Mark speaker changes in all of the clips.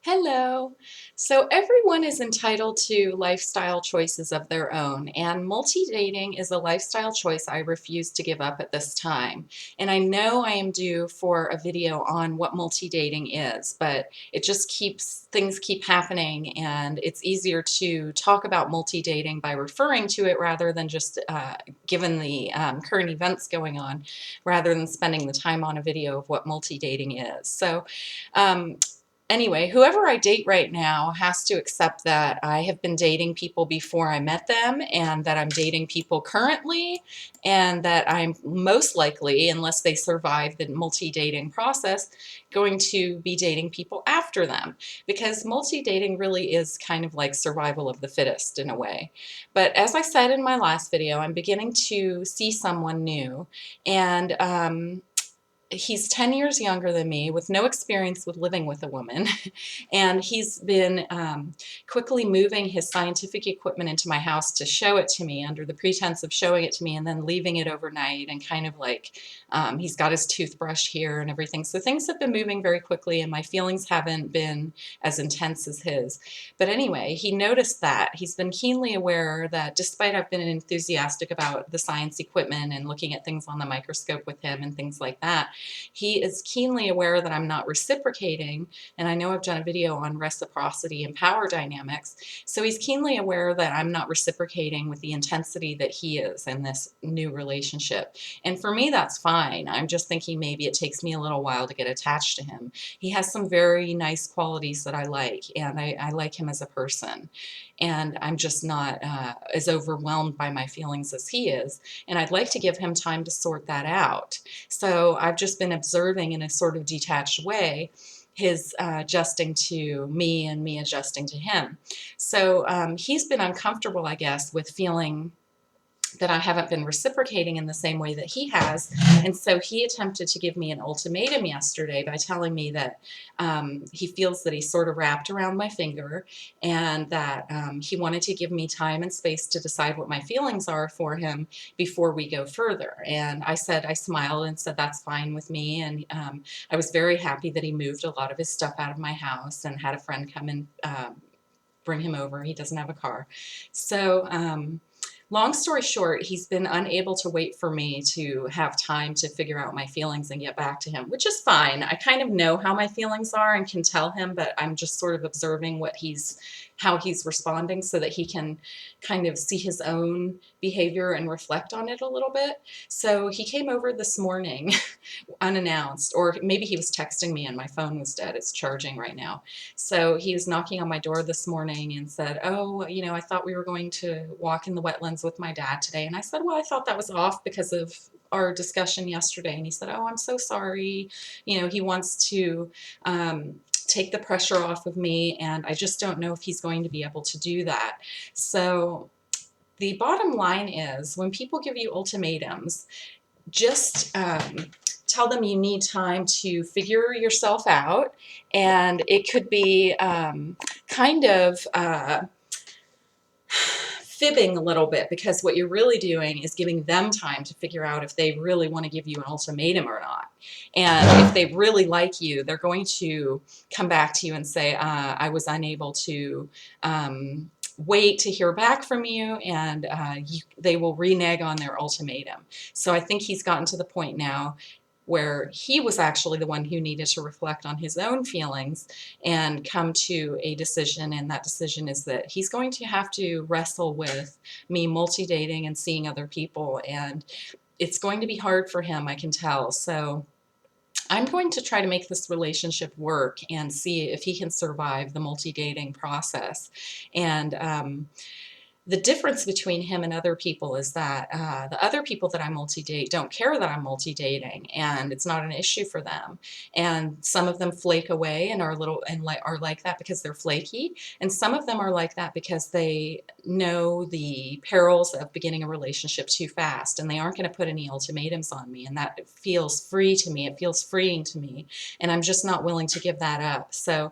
Speaker 1: Hello. So everyone is entitled to lifestyle choices of their own, and multi-dating is a lifestyle choice I refuse to give up at this time. And I know I am due for a video on what multi-dating is, but things keep happening, and it's easier to talk about multi-dating by referring to it rather than just given the current events going on, rather than spending the time on a video of what multi-dating is. Um, Anyway, whoever I date right now has to accept that I have been dating people before I met them, and that I'm dating people currently, and that I'm most likely, unless they survive the multi-dating process, going to be dating people after them. Because multi-dating really is kind of like survival of the fittest in a way. But as I said in my last video, I'm beginning to see someone new, and he's 10 years younger than me with no experience with living with a woman. And he's been quickly moving his scientific equipment into my house to show it to me under the pretense of showing it to me and then leaving it overnight, and kind of like he's got his toothbrush here and everything. So things have been moving very quickly and my feelings haven't been as intense as his. But anyway, he noticed that. He's been keenly aware that despite I've been enthusiastic about the science equipment and looking at things on the microscope with him and things like that, he is keenly aware that I'm not reciprocating, and I know I've done a video on reciprocity and power dynamics, so he's keenly aware that I'm not reciprocating with the intensity that he is in this new relationship. And for me, that's fine. I'm just thinking maybe it takes me a little while to get attached to him. He has some very nice qualities that I like, and I like him as a person. And I'm just not as overwhelmed by my feelings as he is. And I'd like to give him time to sort that out. So I've just been observing in a sort of detached way his adjusting to me and me adjusting to him. So he's been uncomfortable, I guess, with feeling that I haven't been reciprocating in the same way that he has. And so he attempted to give me an ultimatum yesterday by telling me that he feels that he's sort of wrapped around my finger, and that he wanted to give me time and space to decide what my feelings are for him before we go further. And I smiled and said, that's fine with me. And I was very happy that he moved a lot of his stuff out of my house and had a friend come and bring him over. He doesn't have a car. So, long story short, he's been unable to wait for me to have time to figure out my feelings and get back to him, which is fine. I kind of know how my feelings are and can tell him, but I'm just sort of observing how he's responding so that he can kind of see his own behavior and reflect on it a little bit. So he came over this morning unannounced, or maybe he was texting me and my phone was dead. It's charging right now. So he was knocking on my door this morning and said, oh, I thought we were going to walk in the wetlands with my dad today. And I said, well, I thought that was off because of our discussion yesterday. And he said, oh, I'm so sorry. He wants to take the pressure off of me, and I just don't know if he's going to be able to do that. So the bottom line is, when people give you ultimatums, just tell them you need time to figure yourself out, and it could be kind of fibbing a little bit, because what you're really doing is giving them time to figure out if they really want to give you an ultimatum or not. And if they really like you, they're going to come back to you and say, I was unable to wait to hear back from you, and they will renege on their ultimatum. So I think he's gotten to the point now where he was actually the one who needed to reflect on his own feelings and come to a decision, and that decision is that he's going to have to wrestle with me multi-dating and seeing other people, and it's going to be hard for him, I can tell. So I'm going to try to make this relationship work and see if he can survive the multi-dating process. And the difference between him and other people is that the other people that I multi-date don't care that I'm multi-dating, and it's not an issue for them. And some of them flake away and are like that because they're flaky, and some of them are like that because they know the perils of beginning a relationship too fast, and they aren't going to put any ultimatums on me, and that feels free to me. It feels freeing to me, and I'm just not willing to give that up. So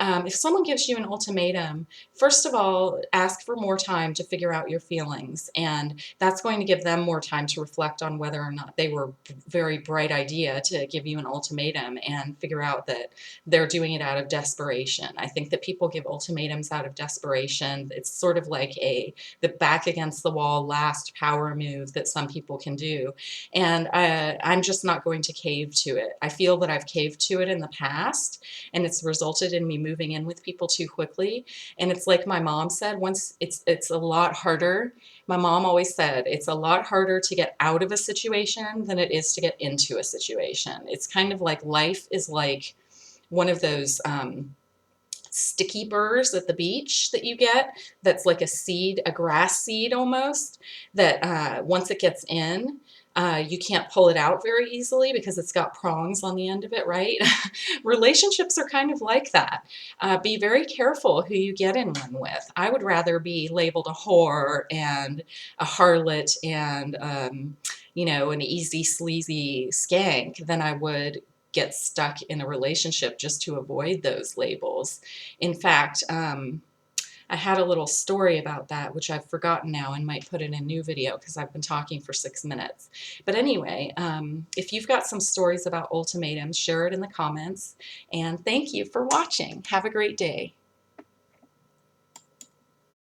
Speaker 1: if someone gives you an ultimatum, first of all, ask for more time to figure out your feelings, and that's going to give them more time to reflect on whether or not they were very bright idea to give you an ultimatum and figure out that they're doing it out of desperation. I think that people give ultimatums out of desperation. It's sort of like the back against the wall last power move that some people can do, and I'm just not going to cave to it. I feel that I've caved to it in the past, and it's resulted in me moving in with people too quickly. And it's like my mom said, once it's a lot harder. My mom always said it's a lot harder to get out of a situation than it is to get into a situation. It's kind of like life is like one of those sticky burrs at the beach that you get, that's like a seed, a grass seed almost, that once it gets in, you can't pull it out very easily because it's got prongs on the end of it, right? Relationships are kind of like that. Be very careful who you get in one with. I would rather be labeled a whore and a harlot and, an easy, sleazy skank than I would get stuck in a relationship just to avoid those labels. In fact, I had a little story about that, which I've forgotten now and might put in a new video because I've been talking for 6 minutes. But anyway, if you've got some stories about ultimatums, share it in the comments. And thank you for watching. Have a great day.